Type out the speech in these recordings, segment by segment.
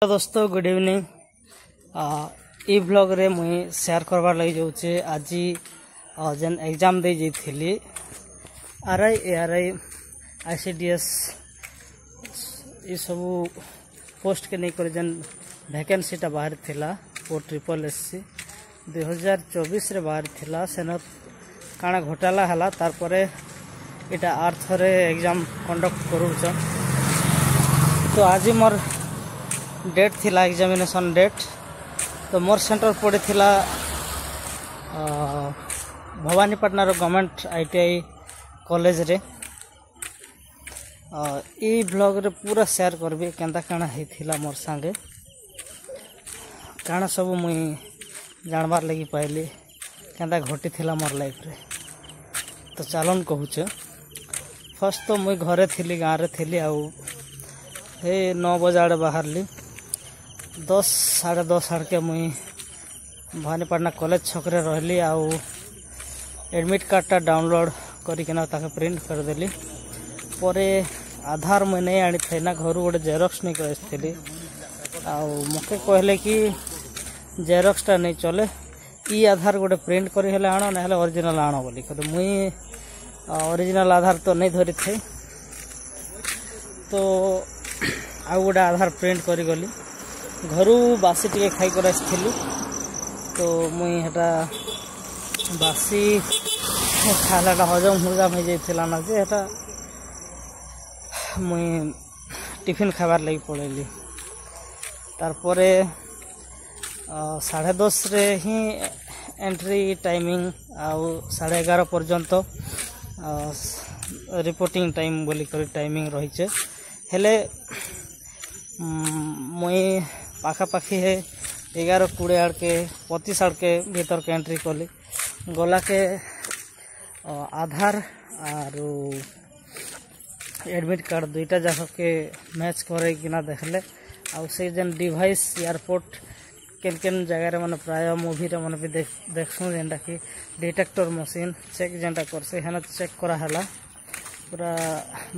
दोस्तों good evening. ई blog रे मुई शेयर करवार लगी जाऊे आज जेन एग्जाम दे जाइली आरआई एआरआई आईसीडीएस ये सब पोस्ट के नहीं कर जेन वैकेंसीटा बाहर थिला वो ट्रिपल एससी 2024 रे बाहर थिला सेन काना घोटाला हला तार परे इटा आर्थरे एग्जाम कंडक्ट करूछ। तो आज मोर डेट थिला एग्जामिनेशन डेट। तो मोर सेंटर पड़ी थिला भवानीपाटना गवर्नमेंट आईटीआई कॉलेज रे। ई ब्लॉग रे पूरा शेयर करबी केंता काना हेथिला मोर संगे काना सब मुई जानबार लगी पाइली केंता घटी थिला मोर लाइफ रे। तो चलन कहूचे फर्स्ट तो मुई घरे थिली गाँव रे थिली आउ हे 9 बजे आड़े बाहरली 10 साढ़े 10 आड़ के मुई भवानीपाटना कॉलेज छकरे रहली आउ एडमिट कार्डटा डाउनलोड करके प्रिंट करदेली। परे आधार मुई नहीं आनी थे ना घर गोटे जेरक्स नहीं कर मके कहले कि जेरक्सटा नहीं चले ई आधार गोटे प्रिंट कर आण ना ओरिजिनल आण बोली कहते मुई ओरिजिनल आधार तो नहीं धरी थे। तो आउ गोटे आधार प्रिंट करी गली घर बासी टिके खाई कर आसली। तो मुई हेटा बासी खालाटा हजम हुजाम हो जाइला ना जे हेटा मुई टिफिन खाबार लगी पड़ेली। तारपरे 10:30 रे ही एंट्री टाइमिंग आउ 11:30 पर्यंत रिपोर्टिंग टाइम बोली कर टाइमिंग रही हेले मुई पाखापाखी है 11:20 आड़ के 25 आड़ के भीतर के एंट्री कली गला के आधार और एडमिट कार्ड दुईटा जाक के मैच करे किना देखले आउ से जेन डिवाइस एयरपोर्ट केन केन जगह माने प्राय मूवी रे माने भी देखसु जेनटा कि डिटेक्टर मशीन चेक जेनटा करसे हेना चेक करा हला पूरा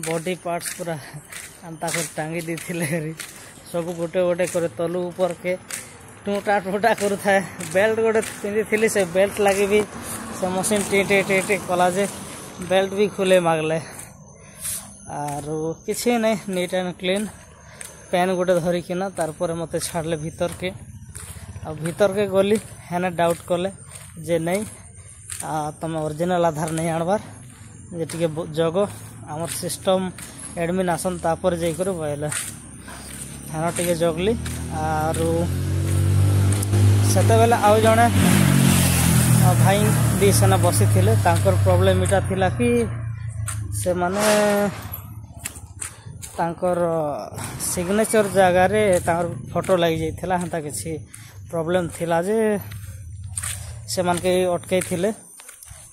बॉडी पार्ट्स पूरा अंता कर टांगी दी थिले सब गोटे गोटे करे तलू ऊपर के टूटा टूटा करू थाए बेल्ट गोटे पिंधि थिली से बेल्ट लगी भी से मशीन टी टी कला जे बेल्ट भी खुले मागले आर किसी नहीं नीट एंड क्लीन पेन गोटे धरिकिना तारपर मते छाड़ले भीतर के गली हेना डाउट कले जे नहीं तुम ओरिजिनल आधार नहीं आणबार जे टिके जगो आमर सिस्टम एडमिन आसन तापर जाकर बहले हेना टिके जगली आर सेते बेले आउ जने भाई भी सेना बसी थिले तांकर प्रॉब्लम इटा थिला कि से माने तांकर सिग्नेचर जगह रे तांकर फोटो लगी जाइथिला हंता किछि प्रॉब्लम थिला जे से मान के अटकई थिले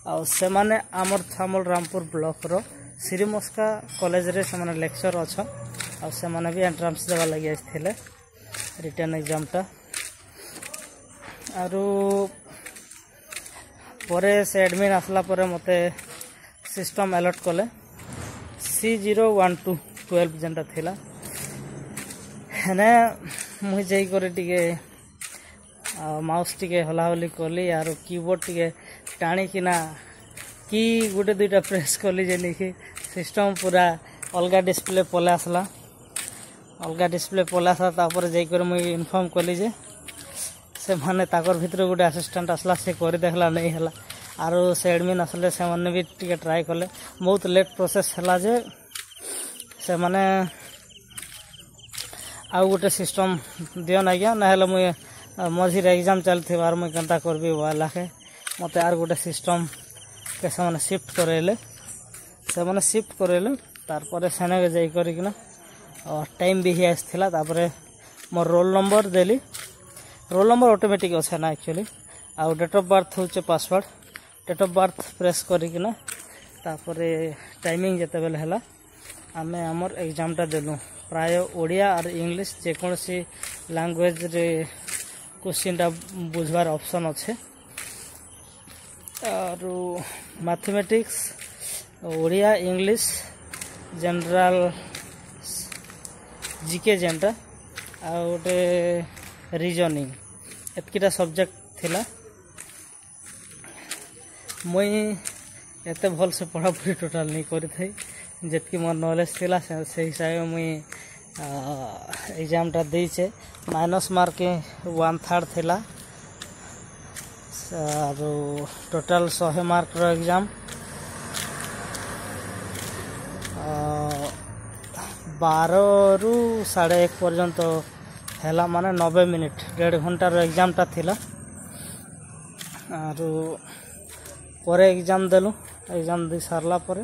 आ से माने आमर थामल रामपुर ब्लॉक रो श्रीमस्का कॉलेज रे से माने लेक्चर अच्छा आ से माने भी एंट्रेंस देवा लगी आइथिले रिटर्न एग्जाम टा आरो परे से एडमिन आसला परे मते सिस्टम अलर्ट कले C01212 जेनटा थिला हेने मुई जाई करे टिके माउस टिके हलाहली कली आरो कीबोर्ड टिके टाणी किना की गोटे दुईटा प्रेस कली जे कि सिस्टम पूरा अलगा डिस्प्ले पले आसला तापर जाई करे मुई इन्फॉर्म कली जे से माने ताकर भीतर गोटे असिस्टेंट आसला से कर देखला नहीं हला आरो से एडमिन आसले से माने भी टिके ट्राई कले बहुत लेट प्रोसेस हला जे से माने आउ गोटे सिस्टम दियो ना गया ना हेले मुई मझीरे एग्जाम चलती बार मुई केनता करबी वाला के मते आर गोटे सिस्टम के से शिफ्ट करेले तारपरे सेने के जाई करिकना टाइम भी ही आसथिला तापरे मोर रोल नंबर देली रोल नंबर ऑटोमेटिक अच्छे ना एक्चुअली आउ डेट ऑफ बर्थ होचे password date of birth press करिकना तापरे टाइमिंग जते बेले हला आमे हमर एग्जामटा देलु प्राय ओडिया और इंग्लिश जेकोसी लैंग्वेज रे क्वेश्चनटा बुझवार ऑप्शन अच्छे और mathematics Odia English general GK जेनटा आ गोटे रीजनिंग एतकीटा सब्जेक्ट थिला। मुई एते भल से पढ़ापढ़ी टोटाल नहीं करी थी जितकी मोर नॉलेज थिला से हिसाब में मुई एग्जामटा देचे माइनस मार्क 1/3 थिला टोटाल 100 मार्क रो एग्जाम 12 रु 1:30 पर्यंत हैला माने 90 मिनिट 1.5 घंटा रो एग्जामटा थिला। आरो परे एग्जाम देलु एग्जाम दे सारला परे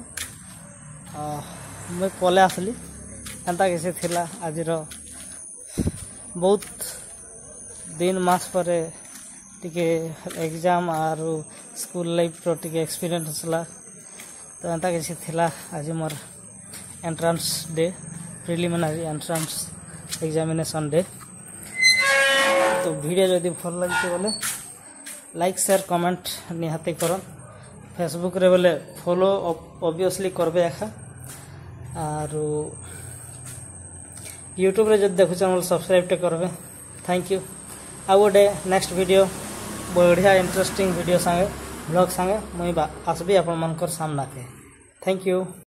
मुई पले आसली एंता कैसे थिला आज बहुत दिन मास परे टिके एग्जाम आरो स्कूल लाइफ रो टिके एक्सपीरियंस हला। तो एंता कैसे थिला आज मोर entrance day preliminary entrance examination day. तो वीडियो जदि भल लगे बोले लाइक शेयर कमेंट निहाती कर फेसबुक रे बोले फॉलो ऑब्वियसली करबे एखा आरो यूट्यूब रे जब देखु चैनल सब्सक्राइब टे करबे। Thank you. आ गोटे नेक्स्ट वीडियो बढ़िया इंटरेस्टिंग वीडियो संगे ब्लॉग संगे मुई आसबी आपण मानकर सामना के। Thank you.